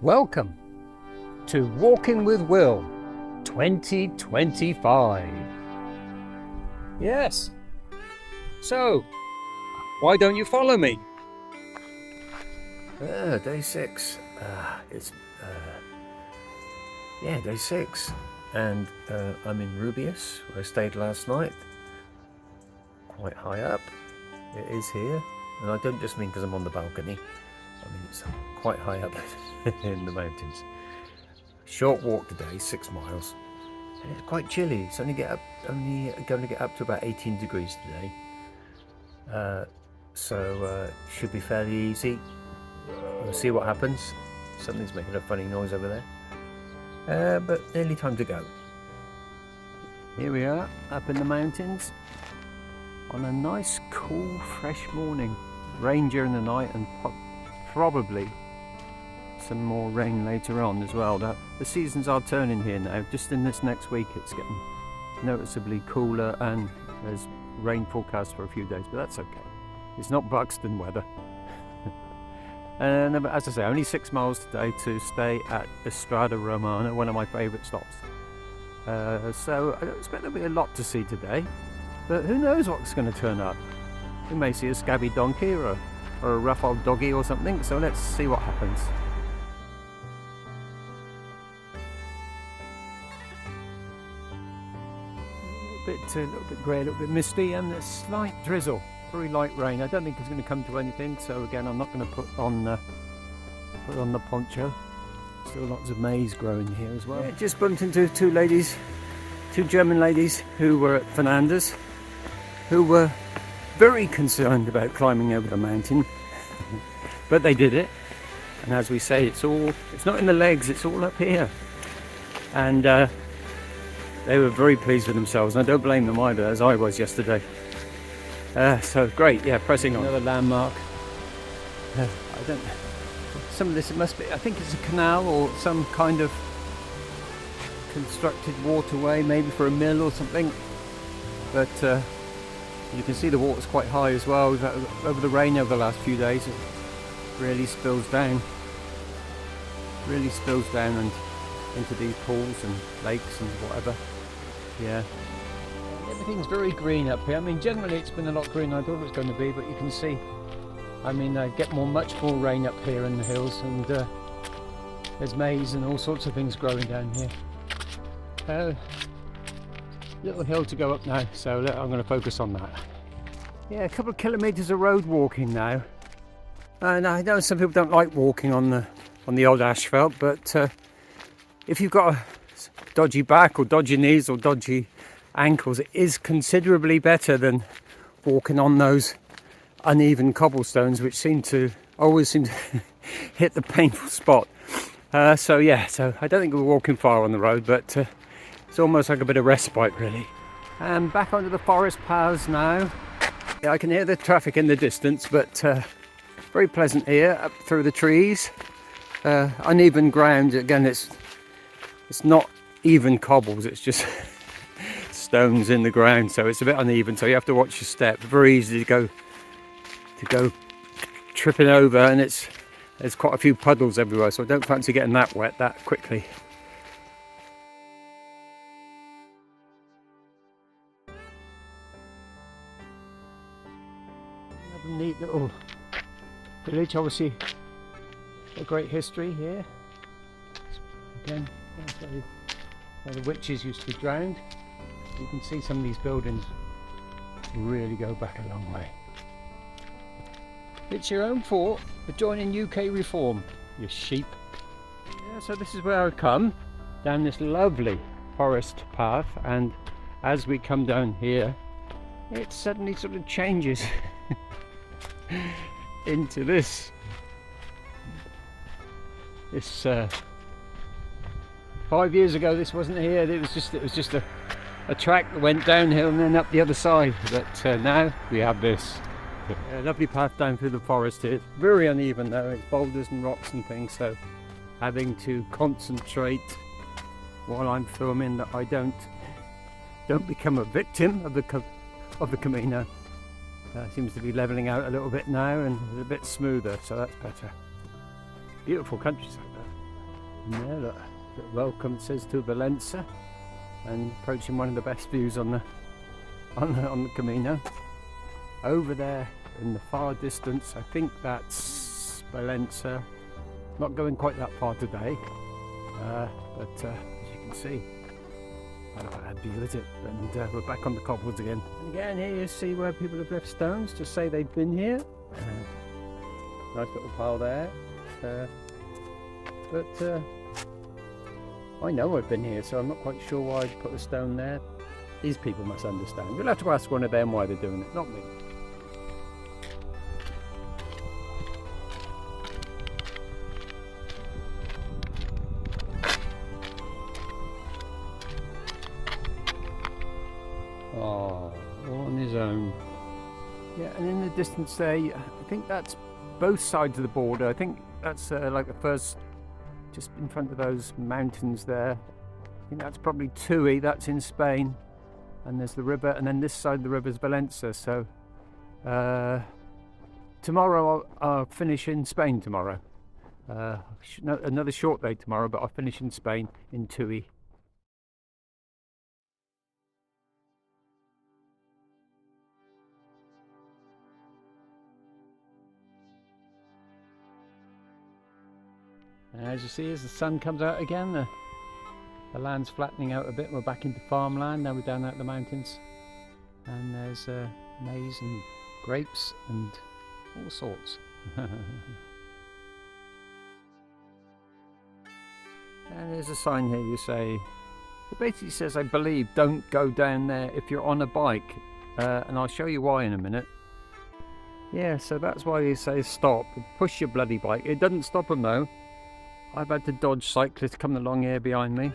Welcome to Walking with Will 2025. Yes. So, why don't you follow me? Day 6. Day 6. And I'm in Rubius, where I stayed last night. Quite high up. It is here. And I don't just mean because I'm on the balcony. I mean, it's quite high up in the mountains. Short walk today, 6 miles. And it's quite chilly. It's only going to get up to about 18 degrees today. So should be fairly easy. We'll see what happens. Something's making a funny noise over there. But nearly time to go. Here we are, up in the mountains on a nice, cool, fresh morning. Rain during the night and probably some more rain later on as well. The seasons are turning here now. Just in this next week it's getting noticeably cooler and there's rain forecast for a few days, but that's okay. It's not Buxton weather. And as I say, only 6 miles today to stay at Estrada Romana, one of my favourite stops. So I don't expect there'll be a lot to see today, but who knows what's going to turn up. We may see a scabby donkey or a rough old doggy or something, so let's see what happens. A little bit grey, a little bit misty, and a slight drizzle, very light rain. I don't think it's going to come to anything, so again I'm not going to put on the poncho. Still lots of maize growing here as well. Yeah, just bumped into two German ladies who were at Fernandez, who were very concerned about climbing over the mountain, but they did it. And as we say, it's not in the legs, it's all up here. And they were very pleased with themselves, and I don't blame them either, as I was yesterday. So great, yeah, pressing on. Another landmark. Some of this, it must be, I think it's a canal or some kind of constructed waterway, maybe for a mill or something. But you can see the water's quite high as well. Over the rain over the last few days, it really spills down. And into these pools and lakes and whatever. Yeah. Everything's very green up here. I mean, generally it's been a lot greener than I thought it was going to be, but you can see, I mean, I get much more rain up here in the hills, and there's maize and all sorts of things growing down here. Little hill to go up now, so I'm going to focus on that. Yeah, a couple of kilometres of road walking now. And I know some people don't like walking on the old asphalt, but if you've got a dodgy back or dodgy knees or dodgy ankles, it is considerably better than walking on those uneven cobblestones, which always seem to hit the painful spot. So I don't think we're walking far on the road, but it's almost like a bit of respite really. And back onto the forest paths now. Yeah, I can hear the traffic in the distance, but very pleasant here, up through the trees. Uneven ground, again it's not even cobbles, it's just stones in the ground, so it's a bit uneven, so you have to watch your step. Very easy to go tripping over, and there's quite a few puddles everywhere, so I don't fancy getting that wet that quickly. Another neat little village, obviously a great history here. Again, that's where the witches used to be drowned. You can see some of these buildings really go back a long way. It's your own fault for joining UK Reform, you sheep. Yeah, so this is where I come, down this lovely forest path, and as we come down here, it suddenly sort of changes into this 5 years ago this wasn't here. It was just a track that went downhill and then up the other side, but now we have this. A lovely path down through the forest here. It's very uneven though, it's boulders and rocks and things, so having to concentrate while I'm filming that I don't become a victim of the Camino. Seems to be levelling out a little bit now and a bit smoother, so that's better. Beautiful countryside And there, look, welcome, it says, to Valencia, and approaching one of the best views on the Camino. Over there in the far distance, I think that's Valencia. Not going quite that far today, but as you can see, not a bad view, is it? And we're back on the cobbles again. And again, here you see where people have left stones to say they've been here. Nice little pile there. But I know I've been here, so I'm not quite sure why I put a stone there. These people must understand. We'll have to ask one of them why they're doing it, not me. Oh, all on his own. Yeah, and in the distance there, I think that's both sides of the border. I think that's like the first, just in front of those mountains there. I think that's probably Tui, that's in Spain. And there's the river, and then this side of the river is Valencia. So tomorrow I'll finish in Spain tomorrow. Another short day tomorrow, but I'll finish in Spain, in Tui. As you see, as the sun comes out again, the land's flattening out a bit. We're back into farmland. Now we're down out the mountains. And there's maize and grapes and all sorts. And there's a sign here, you say, it basically says, I believe, don't go down there if you're on a bike. And I'll show you why in a minute. Yeah, so that's why you say stop. Push your bloody bike. It doesn't stop them though. I've had to dodge cyclists coming along here behind me.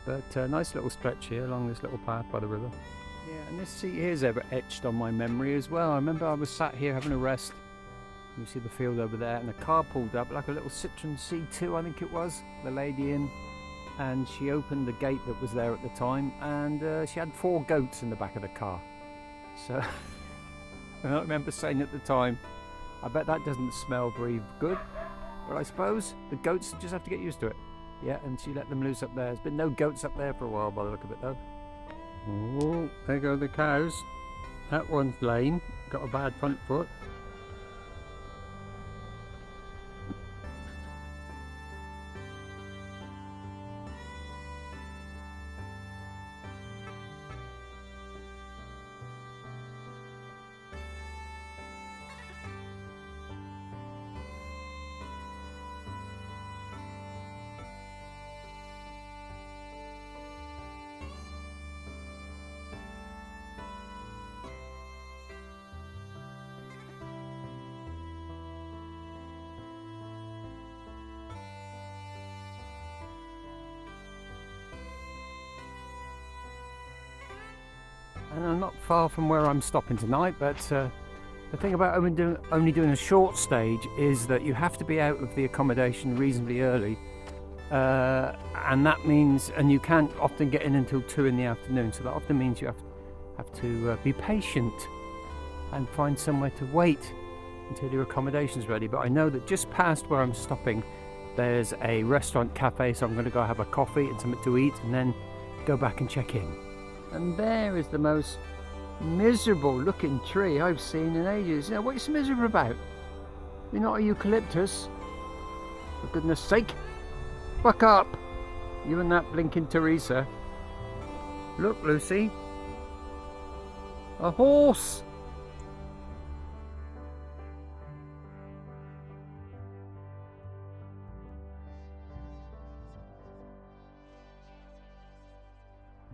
But a nice little stretch here along this little path by the river. Yeah, and this seat here's ever etched on my memory as well. I remember I was sat here having a rest. You see the field over there, and a car pulled up, like a little Citroen C2 I think it was, the lady in. And she opened the gate that was there at the time, and she had 4 goats in the back of the car. So, and I remember saying at the time, I bet that doesn't smell very good. But I suppose the goats just have to get used to it. Yeah, and she let them loose up there. There's been no goats up there for a while by the look of it though. Oh, there go the cows. That one's lame, got a bad front foot. And I'm not far from where I'm stopping tonight, but the thing about only doing a short stage is that you have to be out of the accommodation reasonably early, and that means, and you can't often get in until 2 in the afternoon, so that often means you have to be patient and find somewhere to wait until your accommodation's ready. But I know that just past where I'm stopping there's a restaurant cafe, so I'm going to go have a coffee and something to eat and then go back and check in. And there is the most miserable looking tree I've seen in ages. You know, what are you so miserable about? You're not a eucalyptus. For goodness sake. Fuck up. You and that blinking Teresa. Look, Lucy. A horse.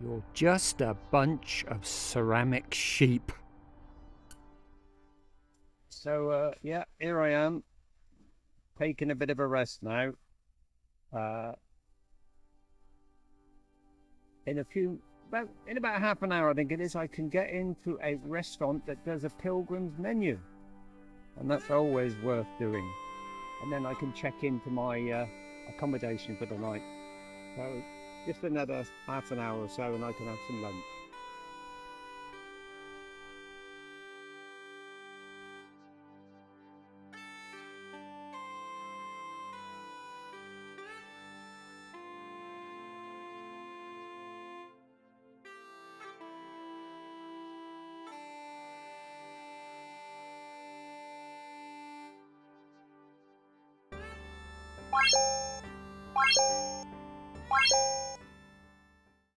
You're just a bunch of ceramic sheep. So, yeah, here I am, taking a bit of a rest now. In about half an hour, I think it is, I can get into a restaurant that does a pilgrim's menu. And that's always worth doing. And then I can check into my accommodation for the night. So, just another half an hour or so and I can have some lunch.